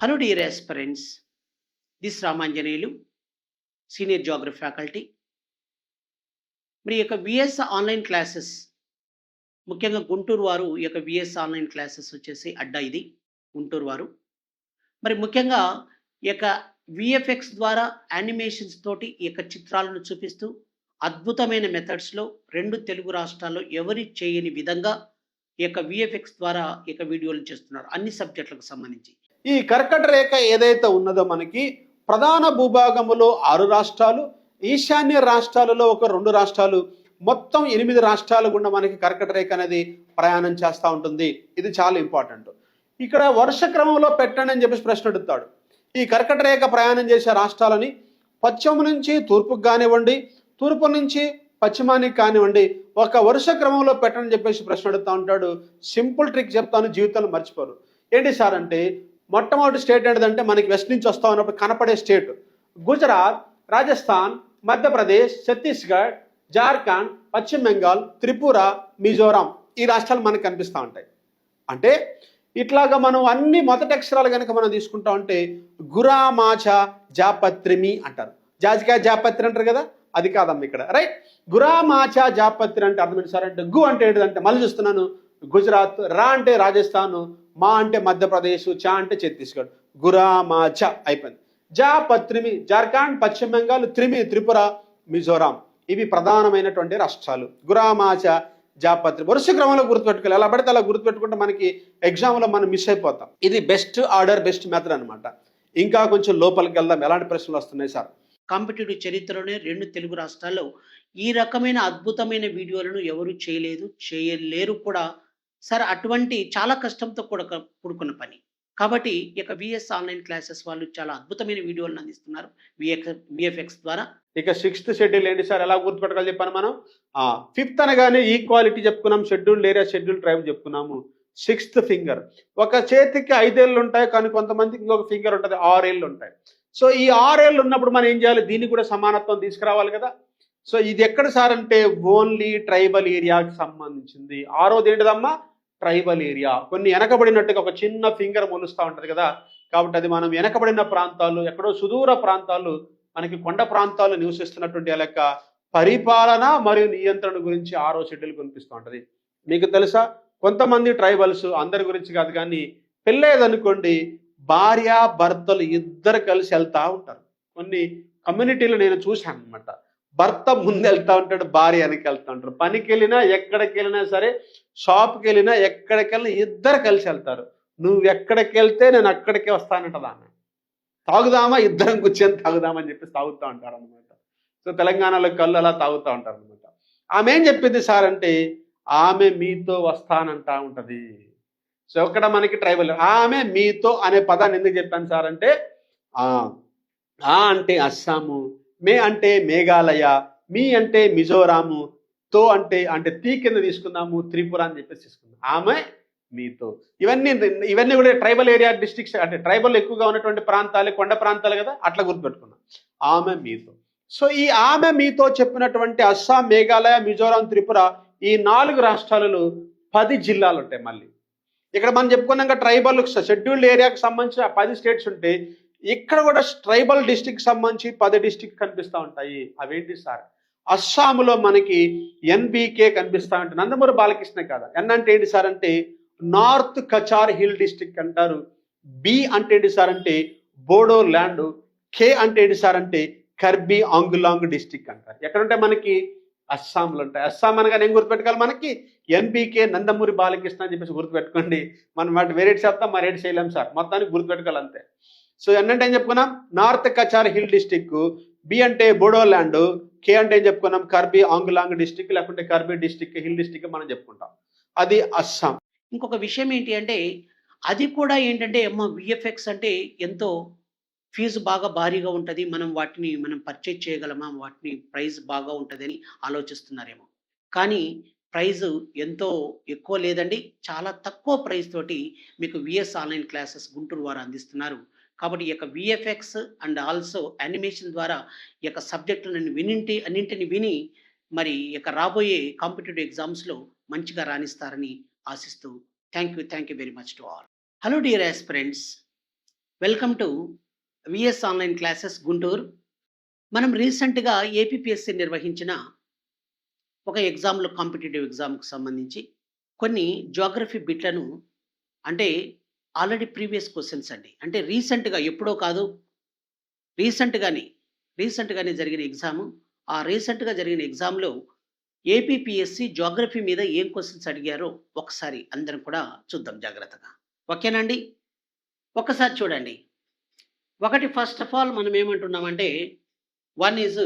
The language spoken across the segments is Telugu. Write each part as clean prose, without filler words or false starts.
Hello, dear aspirants. This Ramanjanelu, Senior Geography Faculty. మరి ఈ యొక్క విఎస్ ఆన్లైన్ క్లాసెస్ ముఖ్యంగా గుంటూరు వారు ఈ యొక్క విఎస్ ఆన్లైన్ క్లాసెస్ వచ్చేసి అడ్డా ఇది గుంటూరు వారు. మరి ముఖ్యంగా ఈ యొక్క విఎఫ్ఎక్స్ ద్వారా యానిమేషన్స్ తోటి ఈ యొక్క చిత్రాలను చూపిస్తూ అద్భుతమైన మెథడ్స్లో 2 తెలుగు రాష్ట్రాల్లో ఎవరి చేయని విధంగా ఈ యొక్క విఎఫ్ఎక్స్ ద్వారా ఈ యొక్క వీడియోలు చేస్తున్నారు అన్ని సబ్జెక్టులకు సంబంధించి. ఈ కర్కట రేఖ ఏదైతే ఉన్నదో మనకి ప్రధాన భూభాగములో 6 రాష్ట్రాలు, ఈశాన్య రాష్ట్రాలలో ఒక 2 రాష్ట్రాలు, మొత్తం 8 రాష్ట్రాలు గుండా మనకి కర్కట రేఖ అనేది ప్రయాణం చేస్తూ ఉంటుంది. ఇది చాలా ఇంపార్టెంట్. ఇక్కడ వరుస క్రమంలో పెట్టండి అని చెప్పేసి ప్రశ్న అడుగుతాడు. ఈ కర్కట రేఖ ప్రయాణం చేసే రాష్ట్రాలని పశ్చిమ నుంచి తూర్పుకు కానివ్వండి, తూర్పు నుంచి పశ్చిమానికి కానివ్వండి, ఒక వరుస క్రమంలో పెట్టండి చెప్పేసి ప్రశ్న అడుగుతూ ఉంటాడు. సింపుల్ ట్రిక్ చెప్తాను, జీవితంలో మర్చిపోరు. ఏంటి సార్ అంటే, మొట్టమొదటి స్టేట్ ఏంటంటే మనకి వెస్ట్ నుంచి వస్తా ఉన్నప్పుడు కనపడే స్టేట్ గుజరాత్, రాజస్థాన్, మధ్యప్రదేశ్, ఛత్తీస్గఢ్, జార్ఖండ్, పశ్చిమ బెంగాల్, త్రిపుర, మిజోరాం. ఈ రాష్ట్రాలు మనకు కనిపిస్తూ ఉంటాయి. అంటే ఇట్లాగా మనం అన్ని మొదటి అక్షరాలు కనుక మనం తీసుకుంటా ఉంటే గురామాచ జాపత్రిమి అంటారు. జాజికాయ జాపత్రి అంటారు కదా, అది కాదమ్మ ఇక్కడ. రైట్, గురామాచ జాపత్రి అంటే అర్థం ఏంటి సార్ అంటే, గు అంటే ఏంటిదంటే మళ్ళీ చూస్తున్నాను గుజరాత్, రా అంటే రాజస్థాన్, మా అంటే మధ్యప్రదేశ్, చా అంటే ఛత్తీస్గఢ్. గురామాచ అయిపోయింది. జాపత్రిమి జార్ఖండ్, పశ్చిమ బెంగాల్, త్రిపుర, మిజోరాం. ఇవి ప్రధానమైనటువంటి రాష్ట్రాలు. గురామాచ జాపత్రి వరుస క్రమంలో గుర్తుపెట్టుకోవాలి. ఎలా పడితే అలా గుర్తుపెట్టుకుంటే మనకి ఎగ్జామ్లో మనం మిస్ అయిపోతాం. ఇది బెస్ట్ ఆర్డర్, బెస్ట్ మెథడ్ అనమాట. ఇంకా కొంచెం లోపలికి వెళ్దాం. ఎలాంటి ప్రశ్నలు వస్తున్నాయి సార్? కాంపిటేటివ్ చరిత్రలోనే 2 తెలుగు రాష్ట్రాల్లో ఈ రకమైన అద్భుతమైన వీడియోలను ఎవరు చేయలేదు, చేయలేరు కూడా సార్. అటువంటి చాలా కష్టంతో కూడుకున్న పని. కాబట్టి ఈ యొక్క విఎస్ ఆన్లైన్ క్లాసెస్ వాళ్ళు చాలా అద్భుతమైన వీడియోలను అందిస్తున్నారు విఎఫ్ఎక్స్ ద్వారా. ఇక 6th షెడ్యూల్ ఏంటి సార్, ఎలా గుర్తుపెట్టుకోవాలి చెప్పాను మనం. 5th అనగానే ఈక్వాలిటీ చెప్పుకున్నాం, షెడ్యూల్ ఏరియా, షెడ్యూల్ ట్రైబ్ చెప్పుకున్నాము. 6th finger. ఒక చేతికి 5 ఏళ్ళు ఉంటాయి, కానీ కొంతమందికి ఇంకొక ఫింగర్ ఉంటుంది, 6 ఏళ్ళు ఉంటాయి. సో ఈ 6 ఏళ్ళు ఉన్నప్పుడు మనం ఏం చేయాలి, దీనికి కూడా సమానత్వం తీసుకురావాలి కదా. సో ఇది ఎక్కడ సార్ అంటే ఓన్లీ ట్రైబల్ ఏరియాకి సంబంధించింది. 6వది ఏంటిదమ్మా, ట్రైబల్ ఏరియా. కొన్ని వెనకబడినట్టుగా ఒక చిన్న ఫింగర్ మొలుస్తూ ఉంటుంది కదా, కాబట్టి అది మనం వెనకబడిన ప్రాంతాలు, ఎక్కడో సుదూర ప్రాంతాలు, మనకి కొండ ప్రాంతాలు నివసిస్తున్నటువంటి ఆ యొక్క పరిపాలన మరియు నియంత్రణ గురించి 6వ షెడ్యూల్ కనిపిస్తూ ఉంటుంది. మీకు తెలుసా, కొంతమంది ట్రైబల్స్, అందరి గురించి కాదు కానీ, పెళ్ళేదనుకోండి భార్య భర్తలు ఇద్దరు కలిసి వెళ్తూ ఉంటారు. కొన్ని కమ్యూనిటీలు నేను చూశాను అనమాట. భర్త ముందు వెళ్తూ ఉంటాడు, భార్య వెనక్కి వెళ్తూ ఉంటారు. పనికి వెళ్ళినా, ఎక్కడికి వెళ్ళినా సరే, షాప్కి వెళ్ళినా, ఎక్కడికి వెళ్ళినా ఇద్దరు కలిసి వెళ్తారు. నువ్వు ఎక్కడికి వెళ్తే నేను అక్కడికే వస్తానంటదా ఆమె. తాగుదామా, ఇద్దరం కూర్చొని తాగుదామని చెప్పి తాగుతూ ఉంటారు అనమాట. సో తెలంగాణలో కళ్ళు అలా తాగుతూ ఉంటారు అనమాట. ఆమె ఏం చెప్పింది సార్ అంటే, ఆమె మీతో వస్తానంటా ఉంటది. సో ఇక్కడ మనకి ట్రైబల్ ఆమె మీతో అనే పదాన్ని ఎందుకు చెప్పాను సార్ అంటే, ఆ అంటే అస్సాము, మే అంటే మేఘాలయ, మీ అంటే మిజోరాము, తో అంటే తీ కింద తీసుకుందాము, త్రిపుర అని చెప్పేసి తీసుకుందాం. ఆమె మీతో. ఇవన్నీ కూడా ట్రైబల్ ఏరియా డిస్ట్రిక్ట్స్, అంటే ట్రైబల్ ఎక్కువగా ఉన్నటువంటి ప్రాంతాలు, కొండ ప్రాంతాలు కదా, అట్లా గుర్తుపెట్టుకున్నాం. ఆమె మీతో. సో ఈ ఆమె మీతో చెప్పినటువంటి అస్సాం, మేఘాలయ, మిజోరాం, త్రిపుర, ఈ 4 రాష్ట్రాలలో 10 జిల్లాలు ఉంటాయి. మళ్ళీ ఇక్కడ మనం చెప్పుకున్నాక ట్రైబల్ షెడ్యూల్డ్ ఏరియాకి సంబంధించిన 10 స్టేట్స్ ఉంటాయి. ఇక్కడ కూడా ట్రైబల్ డిస్ట్రిక్ట్ సంబంధించి 10 డిస్ట్రిక్ట్ కనిపిస్తూ ఉంటాయి. అవేంటి సార్, అస్సాంలో మనకి ఎన్బికే కనిపిస్తూ ఉంటుంది, నందమూరి బాలకృష్ణ కాదా. ఎన్ అంటే ఏంటి సార్ అంటే నార్త్ కచార్ హిల్ డిస్ట్రిక్ట్ అంటారు. బి అంటే ఏంటి సార్ అంటే బోడో ల్యాండ్. కే అంటే ఏంటి సార్ అంటే కర్బీ ఆంగులాంగ్ డిస్ట్రిక్ట్ అంటారు. ఎక్కడుంటే మనకి అస్సాంలో ఉంటాయి. అస్సాం అనగానే ఏం గుర్తుపెట్టుకోవాలి మనకి, ఎన్బికే నందమూరి బాలకృష్ణ అని చెప్పేసి గుర్తుపెట్టుకోండి. మనం వాటి వేరేటి చెప్తాం, మరి రేట్ చేయలేం సార్, మొత్తానికి గుర్తుపెట్టుకోవాలి అంతే. సో ఎన్ అంటే ఏం చెప్పుకున్నాం, north Cachar hill district. B అంటే బోడోల్యాండ్. కే అంటే ఏం చెప్పుకున్నాం, కర్బీ ఆంగులాంగ్ డిస్ట్రిక్ట్, లేకుంటే కర్బీ డిస్ట్రిక్ట్, హిల్ డిస్ట్రిక్ట్ మనం చెప్పుకుంటాం. అది అస్సాం. ఇంకొక విషయం ఏంటి అంటే, అది కూడా ఏంటంటే విఎఫ్ఎక్స్ అంటే ఎంతో ఫీజు బాగా భారీగా ఉంటుంది, మనం పర్చేజ్ చేయగలమా, వాటిని ప్రైస్ బాగా ఉంటుందని ఆలోచిస్తున్నారేమో. కానీ ప్రైజు ఎంతో ఎక్కువ లేదండి, చాలా తక్కువ ప్రైస్ తోటి మీకు విఎస్ ఆన్లైన్ క్లాసెస్ గుంటూరు వారు అందిస్తున్నారు. కాబట్టి ఈ యొక్క విఎఫ్ఎక్స్ అండ్ ఆల్సో యానిమేషన్ ద్వారా ఈ యొక్క సబ్జెక్టులను అన్నింటిని విని మరి ఈ యొక్క రాబోయే కాంపిటేటివ్ ఎగ్జామ్స్లో మంచిగా రాణిస్తారని ఆశిస్తూ thank you very much to all. Hello dear aspirants, welcome to VS online classes Guntur. మనం రీసెంట్గా ఏపీపీఎస్సీ నిర్వహించిన ఒక ఎగ్జామ్లో కాంపిటేటివ్ ఎగ్జామ్కి సంబంధించి కొన్ని జాగ్రఫీ బిట్లను అంటే ఆల్రెడీ ప్రీవియస్ క్వశ్చన్స్ అండి. అంటే రీసెంట్గా ఎప్పుడో కాదు, రీసెంట్గానే రీసెంట్గానే జరిగిన ఎగ్జాము. ఆ రీసెంట్గా జరిగిన ఎగ్జామ్లో ఏపీపీఎస్సీ జాగ్రఫీ మీద ఏం క్వశ్చన్స్ అడిగారో ఒకసారి అందరం కూడా చూద్దాం జాగ్రత్తగా. ఓకేనండి? ఒక్కసారి చూడండి. ఒకటి ఫస్ట్ ఆఫ్ ఆల్ మనం ఏమంటున్నామంటే వన్ ఈజ్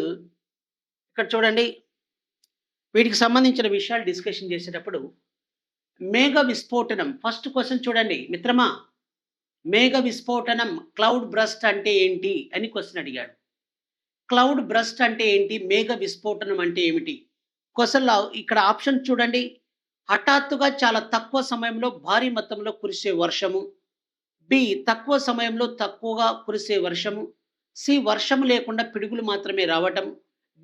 ఇక్కడ చూడండి, వీటికి సంబంధించిన విషయాలు డిస్కషన్ చేసేటప్పుడు మేఘ విస్ఫోటనం ఫస్ట్ క్వశ్చన్ చూడండి మిత్రమా. మేఘ విస్ఫోటనం క్లౌడ్ బ్రస్ట్ అంటే ఏంటి అని క్వశ్చన్ అడిగాడు. క్లౌడ్ బ్రస్ట్ అంటే ఏంటి, మేఘ విస్ఫోటనం అంటే ఏమిటి? క్వశ్చన్లో ఇక్కడ ఆప్షన్ చూడండి. హఠాత్తుగా చాలా తక్కువ సమయంలో భారీ మొత్తంలో కురిసే వర్షము. బి తక్కువ సమయంలో తక్కువగా కురిసే వర్షము. సి వర్షం లేకుండా పిడుగులు మాత్రమే రావటం.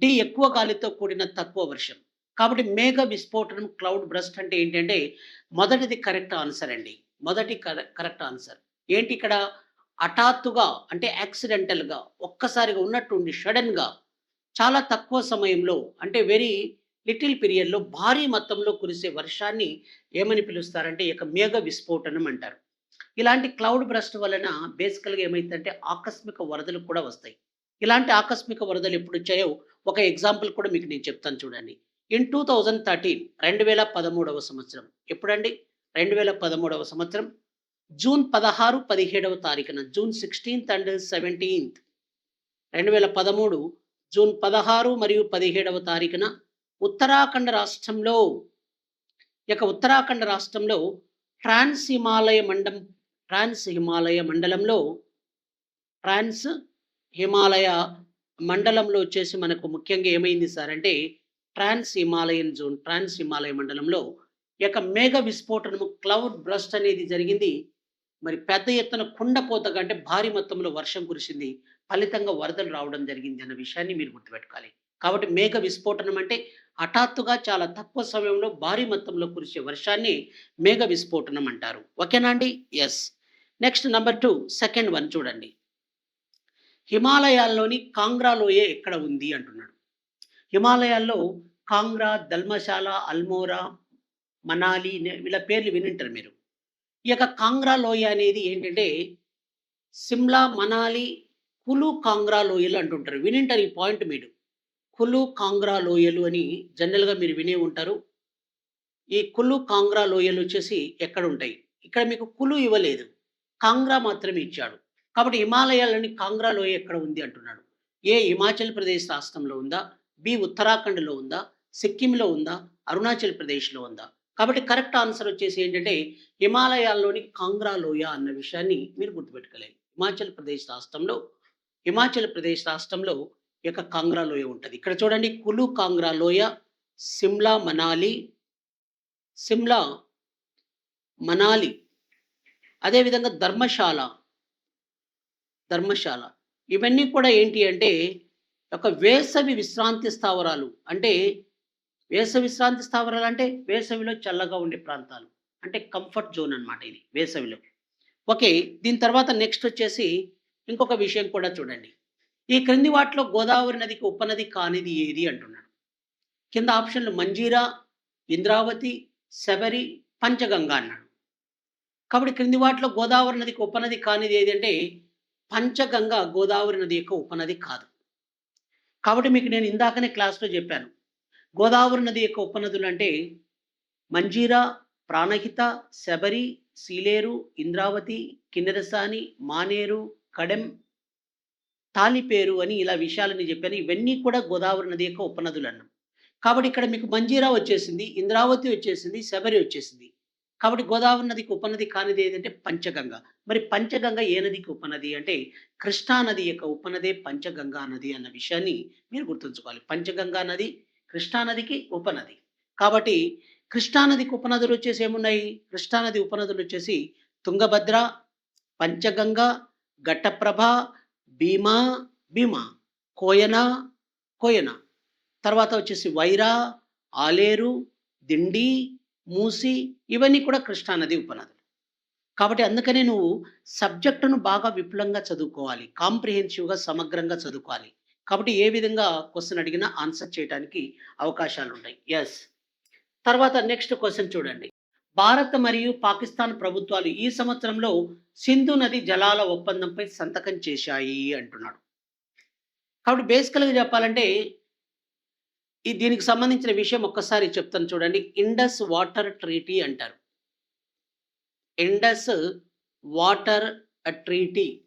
డి ఎక్కువ గాలితో కూడిన తక్కువ వర్షం. కాబట్టి మేఘ విస్ఫోటనం క్లౌడ్ బ్రస్ట్ అంటే ఏంటంటే మొదటిది కరెక్ట్ ఆన్సర్ అండి. మొదటి కరెక్ట్ ఆన్సర్ ఏంటి ఇక్కడ? హఠాత్తుగా అంటే యాక్సిడెంటల్గా ఒక్కసారిగా ఉన్నట్టుండి సడన్గా చాలా తక్కువ సమయంలో అంటే వెరీ లిటిల్ పీరియడ్లో భారీ మొత్తంలో కురిసే వర్షాన్ని ఏమని పిలుస్తారంటే ఇక మేఘ విస్ఫోటనం అంటారు. ఇలాంటి క్లౌడ్ బ్రస్ట్ వలన బేసికల్గా ఏమైందంటే ఆకస్మిక వరదలు కూడా వస్తాయి. ఇలాంటి ఆకస్మిక వరదలు ఎప్పుడు వచ్చాయో ఒక ఎగ్జాంపుల్ కూడా మీకు నేను చెప్తాను చూడండి. ఇన్ 2013 2013వ సంవత్సరం ఎప్పుడండి? 2013వ సంవత్సరం జూన్ 16, 17వ తారీఖున June 16th and 17th 2013 June 16 మరియు 17వ తారీఖున ఉత్తరాఖండ్ రాష్ట్రంలో ఉత్తరాఖండ్ రాష్ట్రంలో ట్రాన్స్ హిమాలయ మండలంలో వచ్చేసి మనకు ముఖ్యంగా ఏమైంది సార్ అంటే ట్రాన్స్ హిమాలయ మండలంలో మేఘ విస్ఫోటనము క్లౌడ్ బ్రస్ట్ అనేది జరిగింది. మరి పెద్ద ఎత్తున కుండపోతగా అంటే భారీ మొత్తంలో వర్షం కురిసింది, ఫలితంగా వరదలు రావడం జరిగింది అన్న విషయాన్ని మీరు గుర్తుపెట్టుకోవాలి. కాబట్టి మేఘ విస్ఫోటనం అంటే హఠాత్తుగా చాలా తక్కువ సమయంలో భారీ మొత్తంలో కురిసే వర్షాన్ని మేఘ విస్ఫోటనం అంటారు. ఓకేనా అండి? Yes. Next number 2 second one చూడండి. హిమాలయాల్లోని కాంగ్రా లోయ ఎక్కడ ఉంది అంటున్నాడు. హిమాలయాల్లో కాంగ్రా, దల్మశాల, అల్మోరా, మనాలి వీళ్ళ పేర్లు వినింటారు మీరు. ఈ కాంగ్రా లోయ అనేది ఏంటంటే సిమ్లా, మనాలి, కులు కాంగ్రా లోయలు అంటుంటారు. వినింటారు ఈ పాయింట్ మీరు. కులు కాంగ్రా లోయలు అని జనరల్గా మీరు వినే ఉంటారు. ఈ కులు కాంగ్రా లోయలు వచ్చేసి ఎక్కడ ఉంటాయి? ఇక్కడ మీకు కులు ఇవ్వలేదు, కాంగ్రా మాత్రమే ఇచ్చాడు. కాబట్టి హిమాలయాల్లోని కాంగ్రా లోయ ఎక్కడ ఉంది అంటున్నాడు. ఏ హిమాచల్ ప్రదేశ్ రాష్ట్రంలో ఉందా, బి ఉత్తరాఖండ్లో ఉందా, సిక్కింలో ఉందా, అరుణాచల్ ప్రదేశ్లో ఉందా? కాబట్టి కరెక్ట్ ఆన్సర్ వచ్చేసి ఏంటంటే హిమాలయాల్లోని కాంగ్రా లోయ అన్న విషయాన్ని మీరు గుర్తుపెట్టుకోలేదు. హిమాచల్ ప్రదేశ్ రాష్ట్రంలో కాంగ్రా లోయ ఉంటుంది. ఇక్కడ చూడండి, కులు కాంగ్రా లోయ, సిమ్లా మనాలి, అదేవిధంగా ధర్మశాల ఇవన్నీ కూడా ఏంటి అంటే వేసవి విశ్రాంతి స్థావరాలు. అంటే వేసవిలో చల్లగా ఉండే ప్రాంతాలు, అంటే కంఫర్ట్ జోన్ అన్నమాట ఇది వేసవిలో. ఓకే, దీని తర్వాత నెక్స్ట్ వచ్చేసి ఇంకొక విషయం కూడా చూడండి. ఈ క్రింది వాటిలో గోదావరి నదికి ఉపనది కానిది ఏది అంటున్నాడు. కింద ఆప్షన్లు మంజీరా, ఇంద్రావతి, శబరి, పంచగంగా అన్నాడు. కాబట్టి క్రింది వాటిలో గోదావరి నదికి ఉపనది కానిది ఏది అంటే పంచగంగా గోదావరి నది యొక్క ఉపనది కాదు. కాబట్టి మీకు నేను ఇందాకనే క్లాస్లో చెప్పాను, గోదావరి నది యొక్క ఉపనదులు అంటే మంజీరా, ప్రాణహిత, శబరి, సీలేరు, ఇంద్రావతి, కిన్నెరసాని, మానేరు, కడెం, తాలిపేరు అని ఇలా విషయాలని చెప్పాను. ఇవన్నీ కూడా గోదావరి నది యొక్క ఉపనదులు అన్నాం. కాబట్టి ఇక్కడ మీకు మంజీరా వచ్చేసింది, ఇంద్రావతి వచ్చేసింది, శబరి వచ్చేసింది. కాబట్టి గోదావరి నదికి ఉపనది కానిది ఏదంటే పంచగంగ. మరి పంచగంగ ఏ నదికి ఉపనది అంటే కృష్ణా నది యొక్క ఉపనదే పంచగంగా నది అన్న విషయాన్ని మీరు గుర్తుంచుకోవాలి. పంచగంగా నది కృష్ణా నదికి ఉపనది. కాబట్టి కృష్ణానదికి ఉపనదులు వచ్చేసి ఏమున్నాయి? కృష్ణానది ఉపనదులు వచ్చేసి తుంగభద్ర, పంచగంగ, ఘట్టప్రభ, భీమా, కోయన, తర్వాత వచ్చేసి వైరా, ఆలేరు, దిండి, మూసి, ఇవన్నీ కూడా కృష్ణానది ఉపనదులు. కాబట్టి అందుకనే నువ్వు సబ్జెక్టును బాగా విపులంగా చదువుకోవాలి. కాంప్రిహెన్సివ్‌గా సమగ్రంగా చదువుకోవాలి. కాబట్టి ఏ విధంగా క్వెషన్ అడిగినా ఆన్సర్ చేయటానికి అవకాశాలుంటాయి. యెస్. తర్వాత నెక్స్ట్ క్వెషన్ చూడండి. భారత్ మరియు పాకిస్తాన్ ప్రభుత్వాలు ఈ సంవత్సరంలో సింధు నది జలాల ఒప్పందంపై సంతకం చేశాయి అంటున్నాడు. కాబట్టి బేసికల్‌గా చెప్పాలంటే దీనికి సంబంధించిన విషయం ఒక్కసారి చెప్తాను చూడండి. ఇండస్ వాటర్ ట్రీటీ అంటారు. Indus water treaty.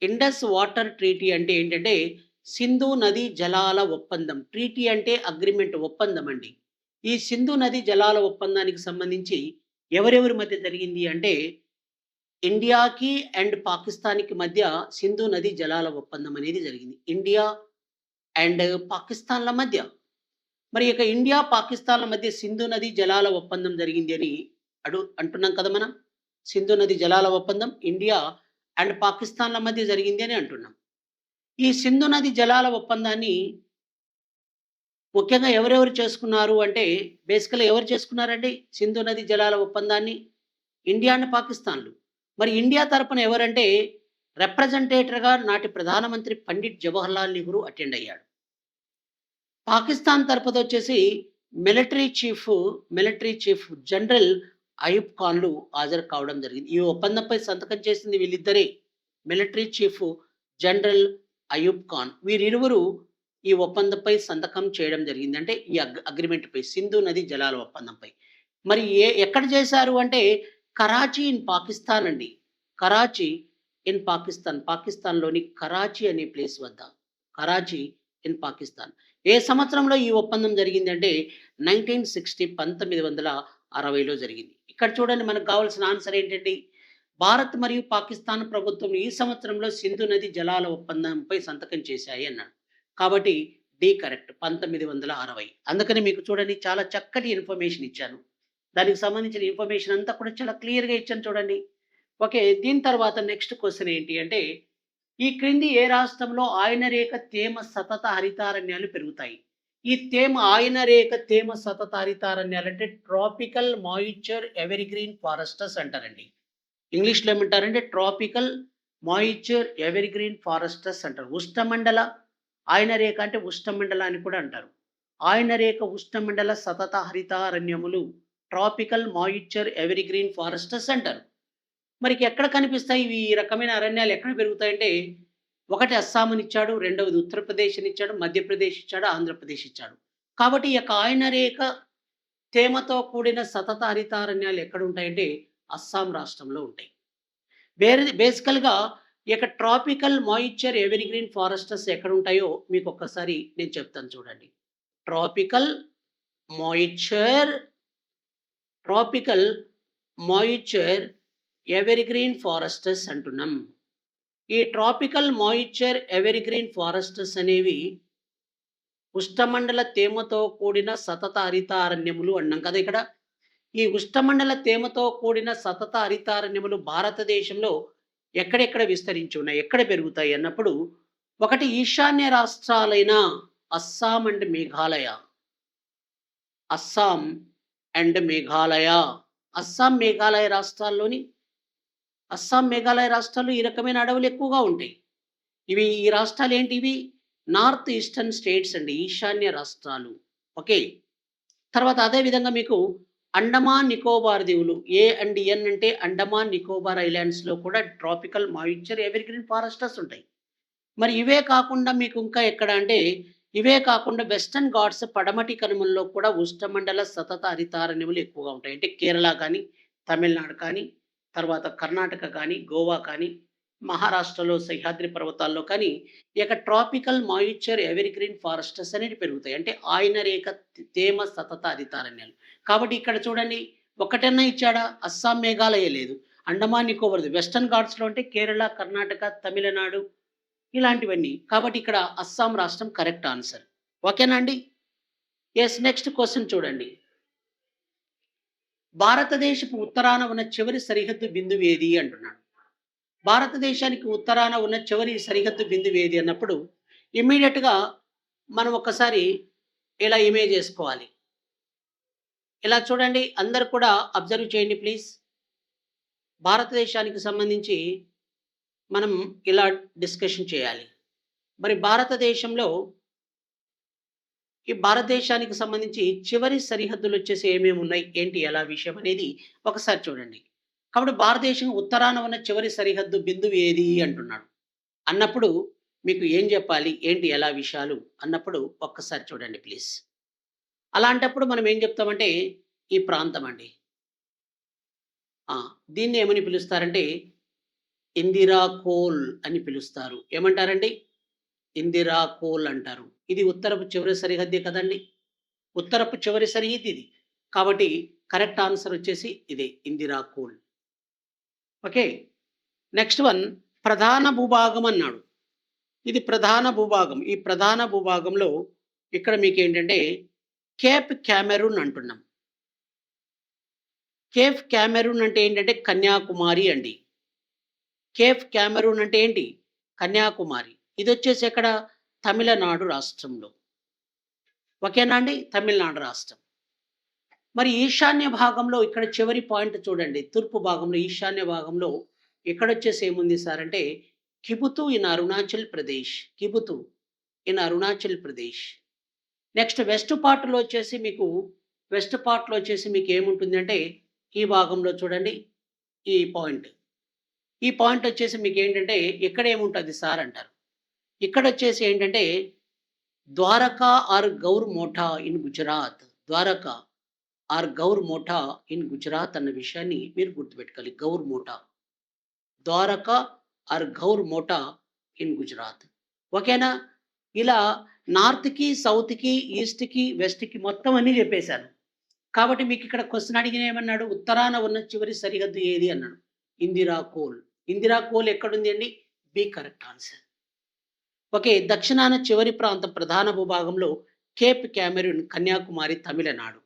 Indus water treaty అంటే ఏంటంటే సింధు నది జలాల ఒప్పందం. ట్రీటీ అంటే అగ్రిమెంట్, ఒప్పందం అండి. ఈ సింధు నది జలాల ఒప్పందానికి సంబంధించి ఎవరెవరి మధ్య జరిగింది అంటే ఇండియాకి అండ్ పాకిస్తాన్‌కి మధ్య సింధు నది జలాల ఒప్పందం అనేది జరిగింది. ఇండియా అండ్ పాకిస్తాన్‌ల మధ్య. మరి ఇక ఇండియా, పాకిస్తాన్‌ల మధ్య సింధు నది జలాల ఒప్పందం జరిగింది అని అంటున్నాం కదా మనం. సింధు నది జలాల ఒప్పందం ఇండియా అండ్ పాకిస్తాన్‌ల మధ్య జరిగింది అని అంటున్నాం. ఈ సింధు నది జలాల ఒప్పందాన్ని ముఖ్యంగా ఎవరెవరు చేసుకున్నారు అంటే బేసికల్‌గా ఎవరు చేసుకున్నారండి సింధు నది జలాల ఒప్పందాన్ని? ఇండియా అండ్ పాకిస్తాన్‌లు. మరి ఇండియా తరపున ఎవరంటే రిప్రజెంటేటివ్‌గా నాటి ప్రధానమంత్రి పండిట్ జవహర్లాల్ నెహ్రూ అటెండ్ అయ్యాడు. పాకిస్తాన్ తరపుదొచ్చేసి మిలిటరీ చీఫ్ జనరల్ అయూబ్ ఖాన్‌లు హాజరు కావడం జరిగింది. ఈ ఒప్పందంపై సంతకం చేసింది వీళ్ళిద్దరే. Military chief general Ayub Khan. వీరిరువురు ఈ ఒప్పందంపై సంతకం చేయడం జరిగింది. అంటే ఈ అగ్రిమెంట్‌పై, సింధు నది జలాల ఒప్పందంపై. మరి ఎక్కడ చేశారు అంటే కరాచీ ఇన్ పాకిస్తాన్ అండి. కరాచీ ఇన్ పాకిస్తాన్. పాకిస్తాన్‌లోని కరాచీ అనే ప్లేస్ వద్ద. కరాచీ ఇన్ పాకిస్తాన్. ఏ సంవత్సరంలో ఈ ఒప్పందం జరిగిందంటే 1960లో జరిగింది. ఇక్కడ చూడండి మనకు కావాల్సిన ఆన్సర్ ఏంటండి? భారత్ మరియు పాకిస్తాన్ ప్రభుత్వం ఈ సంవత్సరంలో సింధు నది జలాల ఒప్పందంపై సంతకం చేశాయి అన్నాడు. కాబట్టి డి కరెక్ట్ 1960. అందుకని మీకు చూడండి చాలా చక్కటి ఇన్ఫర్మేషన్ ఇచ్చాను. దానికి సంబంధించిన ఇన్ఫర్మేషన్ అంతా కూడా చాలా క్లియర్‌గా ఇచ్చాను చూడండి. ఓకే. దీని తర్వాత నెక్స్ట్ క్వెషన్ ఏంటి అంటే ఈ క్రింది ఏ రాష్ట్రంలో ఆయనరేఖ తేమ సతత హరితారణ్యాలు పెరుగుతాయి? ఈ ఆయనరేఖ తేమ సతత హరితారణ్యాలు అంటే ట్రాపికల్ మాయిశ్చర్ ఎవర్‌గ్రీన్ ఫారెస్ట్స్ అంటారండి. ఇంగ్లీష్‌లో ఏమంటారంటే ట్రాపికల్ మాయిశ్చర్ ఎవర్‌గ్రీన్ ఫారెస్ట్స్ అంటారు. ఉష్ణమండల ఆయనరేఖ అంటే ఉష్ణమండల అని కూడా అంటారు. ఆయనరేఖ ఉష్ణమండల సతత హరితారణ్యములు ట్రాపికల్ మాయిశ్చర్ ఎవర్‌గ్రీన్ ఫారెస్ట్స్ అంటారు. మరి ఎక్కడ కనిపిస్తాయి ఇవి? ఈ రకమైన అరణ్యాలు ఎక్కడ పెరుగుతాయంటే ఒకటి అస్సాంనిచ్చాడు, రెండవది ఉత్తరప్రదేశ్‌నిచ్చాడు, మధ్యప్రదేశ్ ఇచ్చాడు, ఆంధ్రప్రదేశ్ ఇచ్చాడు. కాబట్టి ఈ యొక్క ఆయనరేఖ తేమతో కూడిన సతత హరితారణ్యాలు ఎక్కడుంటాయంటే అస్సాం రాష్ట్రంలో ఉంటాయి. బేసికల్‌గా ఈ యొక్క ట్రాపికల్ మాయిశ్చర్ ఎవర్‌గ్రీన్ ఫారెస్ట్స్ ఎక్కడుంటాయో మీకు ఒక్కసారి నేను చెప్తాను చూడండి. ట్రాపికల్ మాయిశ్చర్ ఎవర్‌గ్రీన్ ఫారెస్ట్స్ అంటున్నాం. ఈ ట్రాపికల్ మాయిశ్చర్ ఎవర్‌గ్రీన్ ఫారెస్ట్స్ అనేవి ఉష్ణమండల తేమతో కూడిన సతత హరితారణ్యములు అన్నాం కదా ఇక్కడ. ఈ ఉష్ణమండల తేమతో కూడిన సతత హరితారణ్యములు భారతదేశంలో ఎక్కడెక్కడ విస్తరించి ఉన్నాయి? ఎక్కడ పెరుగుతాయి అన్నప్పుడు ఒకటి ఈశాన్య రాష్ట్రాలైన అస్సాం అండ్ మేఘాలయ. అస్సాం, మేఘాలయ రాష్ట్రాల్లో ఈ రకమైన అడవులు ఎక్కువగా ఉంటాయి. ఈ రాష్ట్రాలు ఏంటి? ఇవి నార్త్ ఈస్టర్న్ స్టేట్స్ అండి. ఈశాన్య రాష్ట్రాలు. ఓకే. తర్వాత అదే విధంగా మీకు అండమాన్ నికోబార్ దీవులు ఏ అండ్ ఎన్ అంటే అండమాన్ నికోబార్ ఐలాండ్స్‌లో కూడా ట్రాపికల్ మాయిశ్చర్ ఎవర్‌గ్రీన్ ఫారెస్ట్స్ ఉంటాయి. మరి ఇవే కాకుండా మీకు ఇంకా ఎక్కడ అంటే ఇవే కాకుండా వెస్టర్న్ ఘాట్స్ పడమటి కనుమల్లో కూడా ఉష్ణమండల సతత హరితారణ్యములు ఎక్కువగా ఉంటాయి. అంటే కేరళ కానీ, తమిళనాడు కానీ, తర్వాత కర్ణాటక కానీ, గోవా కానీ, మహారాష్ట్రలో సహ్యాద్రి పర్వతాల్లో కానీ ఈ యొక్క ట్రాపికల్ మాయిశ్చర్ ఎవర్‌గ్రీన్ ఫారెస్ట్స్ అనేవి పెరుగుతాయి. అంటే ఆయనరేఖ తేమ సతత హరితారణ్యాలు. కాబట్టి ఇక్కడ చూడండి ఒకటన్నా ఇచ్చాడా? అస్సాం, మేఘాలయ లేదు. అండమాన్ నికోబార్ వెస్టర్న్ ఘాట్స్‌లో అంటే కేరళ, కర్ణాటక, తమిళనాడు ఇలాంటివన్నీ. కాబట్టి ఇక్కడ అస్సాం రాష్ట్రం కరెక్ట్ ఆన్సర్. ఓకేనా అండి? యెస్. నెక్స్ట్ క్వెషన్ చూడండి. భారతదేశపు ఉత్తరాన ఉన్న చివరి సరిహద్దు బిందువు ఏది అంటున్నాడు. భారతదేశానికి ఉత్తరాన ఉన్న చివరి సరిహద్దు బిందువు ఏది అన్నప్పుడు ఇమ్మీడియట్‌గా మనం ఒక్కసారి ఇలా ఇమేజ్ చేసుకోవాలి. ఇలా చూడండి అందరూ కూడా అబ్జర్వ్ చేయండి ప్లీజ్. భారతదేశానికి సంబంధించి మనం ఇలా డిస్కషన్ చేయాలి. మరి భారతదేశంలో ఈ భారతదేశానికి సంబంధించి చివరి సరిహద్దులు వచ్చేసి ఏమేమి ఉన్నాయి? ఏంటి? ఎలా విషయం అనేది ఒకసారి చూడండి. కాబట్టి భారతదేశం ఉత్తరాన ఉన్న చివరి సరిహద్దు బిందువు ఏది అంటున్నాడు. అన్నప్పుడు మీకు ఏం చెప్పాలి? ఏంటి? ఎలా విషయాలు? అన్నప్పుడు ఒక్కసారి చూడండి ప్లీజ్. అలాంటప్పుడు మనం ఏం చెప్తామంటే ఈ ప్రాంతం అండి. ఆ! దీన్ని ఏమని పిలుస్తారంటే ఇందిరా కోల్ అని పిలుస్తారు. ఏమంటారండి? ఇందిరా కోల్ అంటారు. ఇది ఉత్తరపు చివరి సరిహద్దే కదండీ! ఉత్తరపు చివరి సరిహద్దు ఇది. కాబట్టి కరెక్ట్ ఆన్సర్ వచ్చేసి ఇదే Indira coal. Okay. Next one ప్రధాన భూభాగం అన్నాడు. ఇది ప్రధాన భూభాగం. ఈ ప్రధాన భూభాగంలో ఇక్కడ మీకేంటంటే కేప్ కామెరూన్ అంటున్నాం. కేప్ కామెరూన్ అంటే ఏంటంటే కన్యాకుమారి అండి. కేప్ కామెరూన్ అంటే ఏంటి? కన్యాకుమారి. ఇదొచ్చేసి ఎక్కడ? తమిళనాడు రాష్ట్రంలో. ఓకేనా అండి? తమిళనాడు రాష్ట్రం. మరి ఈశాన్య భాగంలో ఇక్కడ చివరి పాయింట్ చూడండి. తూర్పు భాగంలో ఈశాన్య భాగంలో ఇక్కడొచ్చేసి ఏముంది సార్ అంటే Kibithu in Arunachal Pradesh. Kibithu in Arunachal Pradesh. Next west పార్ట్‌లో వచ్చేసి మీకు ఏముంటుందంటే ఈ భాగంలో చూడండి ఈ పాయింట్. ఈ పాయింట్ వచ్చేసి మీకేంటంటే ఇక్కడ ఏముంటది సార్ అంటారు. ఇక్కడొచ్చేసి ఏంటంటే Dwarka or Guhar Moti in Gujarat. Dwarka or Guhar Moti in Gujarat అన్న విషయాన్ని మీరు గుర్తుపెట్టుకోవాలి. గౌర్ మోఠా. Dwarka or Guhar Moti in Gujarat. ఓకేనా? ఇలా నార్త్‌కి, సౌత్‌కి, ఈస్ట్‌కి, వెస్ట్‌కి మొత్తం అన్నీ చెప్పేశాను. కాబట్టి మీకు ఇక్కడ క్వెషన్ అడిగిన ఏమన్నాడు? ఉత్తరాన ఉన్న చివరి సరిహద్దు ఏది అన్నాడు. ఇందిరా కోల్. ఇందిరా కోల్ ఎక్కడుంది అండి? B correct answer. ఓకే. దక్షిణాన చివరి ప్రాంతం ప్రధాన భూభాగంలో కేప్ కామెరూన్, కన్యాకుమారి, తమిళనాడు.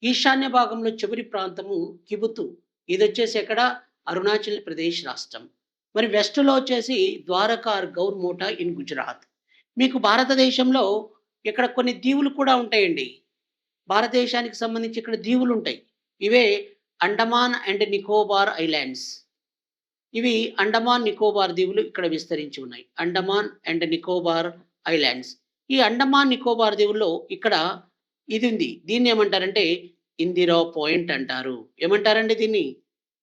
ఈశాన్య భాగంలో చివరి ప్రాంతము కిబుతు. ఇదొచ్చేసి ఎక్కడ? అరుణాచల్ ప్రదేశ్ రాష్ట్రం. మరి వెస్ట్‌లో వచ్చేసి ద్వారకా ఆర్ గౌర్ మోఠా ఇన్ గుజరాత్. మీకు భారతదేశంలో ఇక్కడ కొన్ని దీవులు కూడా ఉంటాయండి. భారతదేశానికి సంబంధించి ఇక్కడ దీవులుంటాయి. ఇవే అండమాన్ అండ్ నికోబార్ ఐలాండ్స్. ఇవి అండమాన్ నికోబార్ దీవులు ఇక్కడ విస్తరించి ఉన్నాయి. Andaman and Nicobar islands. ఈ అండమాన్ నికోబార్ దీవుల్లో ఇక్కడ ఇది ఉంది. దీన్ని ఏమంటారంటే ఇందిరా పాయింట్ అంటారు. ఏమంటారండి దీన్ని?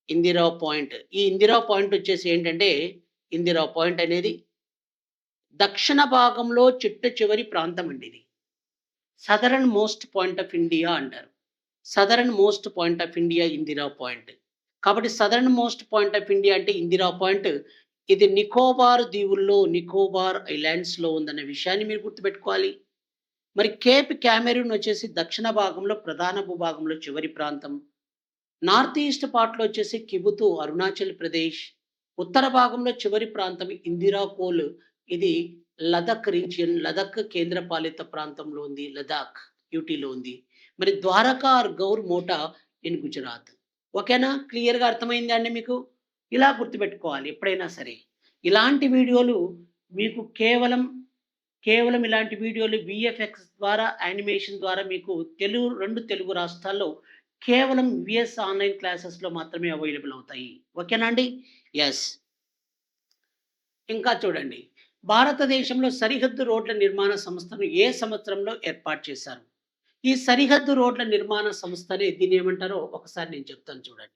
ఇందిరా పాయింట్. ఈ ఇందిరా పాయింట్ వచ్చేసి ఏంటంటే ఇందిరా పాయింట్ అనేది దక్షిణ భాగంలో చిట్ట చివరి ప్రాంతం అండి ఇది. Southern most point of India అంటారు. Southern most point of India Indira point. కాబట్టి southern most point of India అంటే ఇందిరా పాయింట్. ఇది నికోబార్ దీవుల్లో, నికోబార్ ఐలాండ్స్‌లో ఉందన్న విషయాన్ని మీరు గుర్తుపెట్టుకోవాలి. మరి కేప్ కామెరూన్ వచ్చేసి దక్షిణ భాగంలో ప్రధాన భూభాగంలో చివరి ప్రాంతం. నార్త్ ఈస్ట్ పార్ట్‌లో వచ్చేసి కిబుతు, అరుణాచల్ ప్రదేశ్. ఉత్తర భాగంలో చివరి ప్రాంతం ఇందిరా కోల్. ఇది లదక్ రీజియన్, లదక్ కేంద్రపాలిత ప్రాంతంలో ఉంది. లదాఖ్ యూటీలో ఉంది. మరి ద్వారకా ఆర్ గౌర్ మోఠా ఇన్ గుజరాత్. ఓకేనా? క్లియర్‌గా అర్థమైందా అండి మీకు? ఇలా గుర్తుపెట్టుకోవాలి ఎప్పుడైనా సరే. ఇలాంటి వీడియోలు మీకు కేవలం ఇలాంటి వీడియోలు వీఎఫ్ఎక్స్ ద్వారా, యానిమేషన్ ద్వారా మీకు 2 తెలుగు రాష్ట్రాల్లో కేవలం విఎస్ ఆన్‌లైన్ క్లాసెస్‌లో మాత్రమే అవైలబుల్ అవుతాయి. ఓకేనా అండి? యెస్. ఇంకా చూడండి. భారతదేశంలో సరిహద్దు రోడ్ల నిర్మాణ సంస్థను ఏ సంవత్సరంలో ఏర్పాటు చేశారు? ఈ సరిహద్దు రోడ్ల నిర్మాణ సంస్థనే దీన్ని ఏమంటారో ఒకసారి నేను చెప్తాను చూడండి.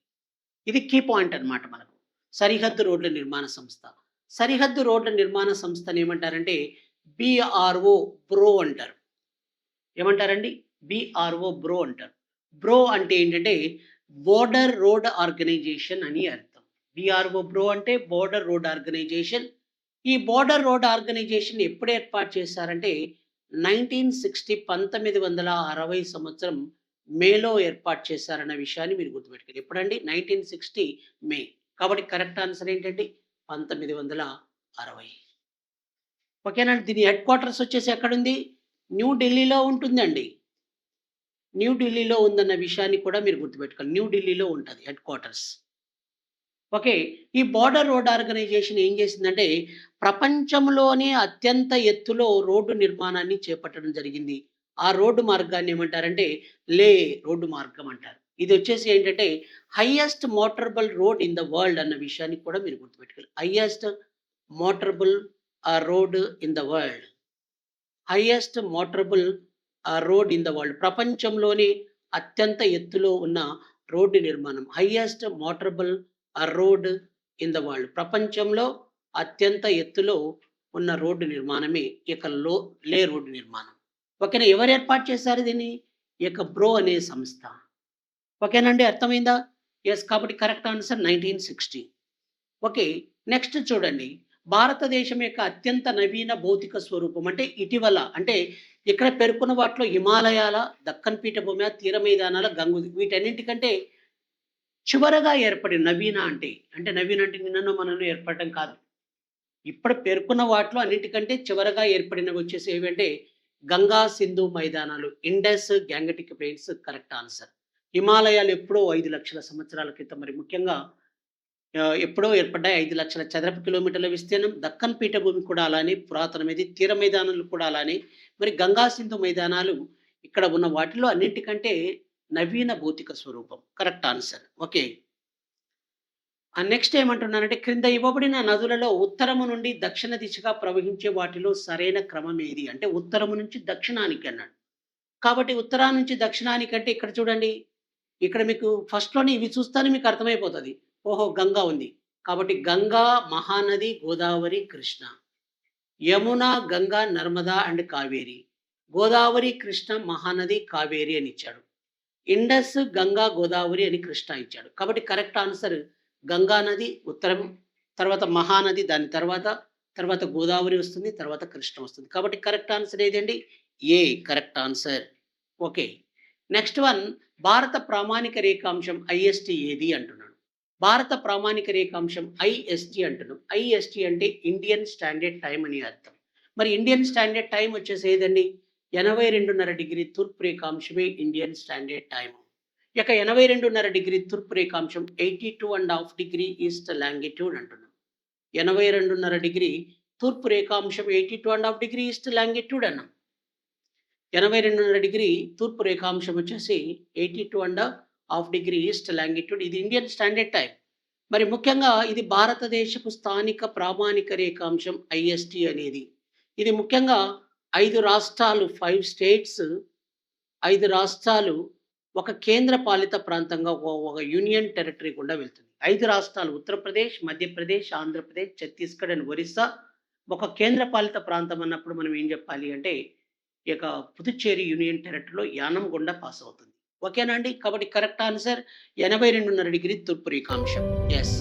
ఇది కీ పాయింట్ అన్నమాట మనకు. సరిహద్దు రోడ్ల నిర్మాణ సంస్థ. సరిహద్దు రోడ్ల నిర్మాణ సంస్థని ఏమంటారంటే బీఆర్ఓ బ్రో అంటారు. ఏమంటారండి? బీఆర్ఓ బ్రో అంటారు. బ్రో అంటే ఏంటంటే బోర్డర్ రోడ్ ఆర్గనైజేషన్ అని అర్థం. బీఆర్ఓ బ్రో అంటే బోర్డర్ రోడ్ ఆర్గనైజేషన్. ఈ బోర్డర్ రోడ్ ఆర్గనైజేషన్ ఎప్పుడు ఏర్పాటు చేశారంటే 1960 సంవత్సరం మేలో ఏర్పాటు చేశారన్న విషయాన్ని మీరు గుర్తుపెట్టుకోండి. ఎప్పుడండి? 1960 మే. కాబట్టి కరెక్ట్ ఆన్సర్ ఏంటండి? 1960. ఓకేనా? దీని హెడ్ క్వార్టర్స్ వచ్చేసి ఎక్కడుంది? న్యూ ఢిల్లీలో ఉంటుందండి. న్యూ ఢిల్లీలో ఉందన్న విషయాన్ని కూడా మీరు గుర్తుపెట్టుకోవాలి. న్యూ ఢిల్లీలో ఉంటది హెడ్ క్వార్టర్స్. ఓకే. ఈ బోర్డర్ రోడ్ ఆర్గనైజేషన్ ఏం చేసిందంటే ప్రపంచంలోనే అత్యంత ఎత్తులో రోడ్డు నిర్మాణాన్ని చేపట్టడం జరిగింది. ఆ రోడ్డు మార్గాన్ని ఏమంటారంటే లే రోడ్డు మార్గం అంటారు. ఇది వచ్చేసి ఏంటంటే highest motorable road in the world అన్న విషయాన్ని కూడా మీరు గుర్తుపెట్టుకోవాలి. Highest motorable road in the world. Highest motorable road in the world. ప్రపంచంలోని అత్యంత ఎత్తులో ఉన్న రోడ్డు నిర్మాణం. Highest motorable road in the world. ప్రపంచంలో అత్యంత ఎత్తులో ఉన్న రోడ్డు నిర్మాణమే ఈ యొక్క లే రోడ్డు నిర్మాణం. ఓకేనా? ఎవరు ఏర్పాటు చేశారు దీన్ని? ఈ యొక్క బ్రో అనే సంస్థ. ఓకేనండి, అర్థమైందా? ఎస్, కాబట్టి కరెక్ట్ ఆన్సర్ 1960. ఓకే, నెక్స్ట్ చూడండి. భారతదేశం యొక్క అత్యంత నవీన భౌతిక స్వరూపం అంటే ఇటీవల, అంటే ఇక్కడ పేర్కొన్న వాటిలో హిమాలయాల, దక్కన్ పీఠభూమి, తీర మైదానాల, గంగు, వీటన్నింటికంటే చివరగా ఏర్పడిన నవీన అంటే, అంటే నవీన అంటే నిన్ననో మనను ఏర్పడటం కాదు. ఇప్పుడు పేర్కొన్న వాటిలో అన్నిటికంటే చివరగా ఏర్పడినవి వచ్చేసి ఏవంటే గంగా సింధు మైదానాలు, Indus Gangetic plains. Correct answer. హిమాలయాలు ఎప్పుడో 5 లక్షల సంవత్సరాల క్రితం, మరి ముఖ్యంగా ఎప్పుడో ఏర్పడ్డాయి. 5 లక్షల చదరపు కిలోమీటర్ల విస్తీర్ణం. దక్కన్ పీఠభూమి కూడా అలానే పురాతనమైనది. తీర మైదానాలు కూడా అలానే. మరి గంగా సింధు మైదానాలు ఇక్కడ ఉన్న వాటిలో అన్నిటికంటే నవీన భౌతిక స్వరూపం. Correct answer. ఓకే, నెక్స్ట్ ఏమంటున్నానంటే క్రింద ఇవ్వబడిన నదులలో ఉత్తరము నుండి దక్షిణ దిశగా ప్రవహించే వాటిలో సరైన క్రమం ఏది? అంటే ఉత్తరము నుంచి దక్షిణానికి అన్నాడు. కాబట్టి ఉత్తరా నుంచి దక్షిణానికి అంటే ఇక్కడ చూడండి, ఇక్కడ మీకు ఫస్ట్లోనే ఇవి చూస్తానే మీకు అర్థమైపోతుంది. ఓహో, గంగా ఉంది కాబట్టి గంగా, మహానది, గోదావరి, కృష్ణ. యమున, గంగా, నర్మదా అండ్ కావేరి. గోదావరి, కృష్ణ, మహానది, కావేరి అని ఇచ్చాడు. ఇండస్, గంగా, గోదావరి అని కృష్ణ ఇచ్చాడు. కాబట్టి కరెక్ట్ ఆన్సర్ గంగా నది ఉత్తరం, తర్వాత మహానది, దాని తర్వాత గోదావరి వస్తుంది, తర్వాత కృష్ణ వస్తుంది. కాబట్టి కరెక్ట్ ఆన్సర్ ఏదండి? A correct answer. Okay, next one. భారత ప్రామాణిక రేఖాంశం ఐఎస్టి ఏది అంటున్నాడు. భారత ప్రామాణిక రేఖాంశం ఐఎస్టి అంటున్నాం. ఐఎస్టి అంటే ఇండియన్ స్టాండర్డ్ టైం అని అర్థం. మరి ఇండియన్ స్టాండర్డ్ టైం వచ్చేసి ఏదండి? 82.5 డిగ్రీ తూర్పు రేఖాంశమే ఇండియన్ స్టాండర్డ్ టైం. ఇక 82.5 డిగ్రీ తూర్పు రేఖాంశం 82.5 డిగ్రీ ఈస్ట్ లాంగిట్యూడ్ అంటున్నాం. 82.5 డిగ్రీ తూర్పు రేఖాంశం 82.5 డిగ్రీ ఈస్ట్ లాంగిట్యూడ్ అన్నాం. 82.5 డిగ్రీ తూర్పు రేఖాంశం వచ్చేసి 82.5 డిగ్రీ ఈస్ట్ లాంగిట్యూడ్. ఇది ఇండియన్ స్టాండర్డ్ టైం. మరి ముఖ్యంగా ఇది భారతదేశపు స్థానిక ప్రామాణిక రేఖాంశం ఐఎస్టి అనేది. ఇది ముఖ్యంగా 5 రాష్ట్రాలు, 5 స్టేట్స్, 5 రాష్ట్రాలు, ఒక కేంద్ర పాలిత ప్రాంతంగా ఒక యూనియన్ టెరిటరీ గుండా వెళ్తుంది. 5 రాష్ట్రాలు ఉత్తరప్రదేశ్, మధ్యప్రదేశ్, ఆంధ్రప్రదేశ్, ఛత్తీస్గఢ్ అండ్ ఒరిస్సా ఒక కేంద్ర పాలిత ప్రాంతం అన్నప్పుడు మనం ఏం చెప్పాలి అంటే ఈ యొక్క పుదుచ్చేరి యూనియన్ టెరిటరీలో యానం గుండా పాస్ అవుతుంది. ఓకేనా అండి? కాబట్టి కరెక్ట్ ఆన్సర్ 82.5 డిగ్రీ తూర్పు రేఖాంశం. ఎస్.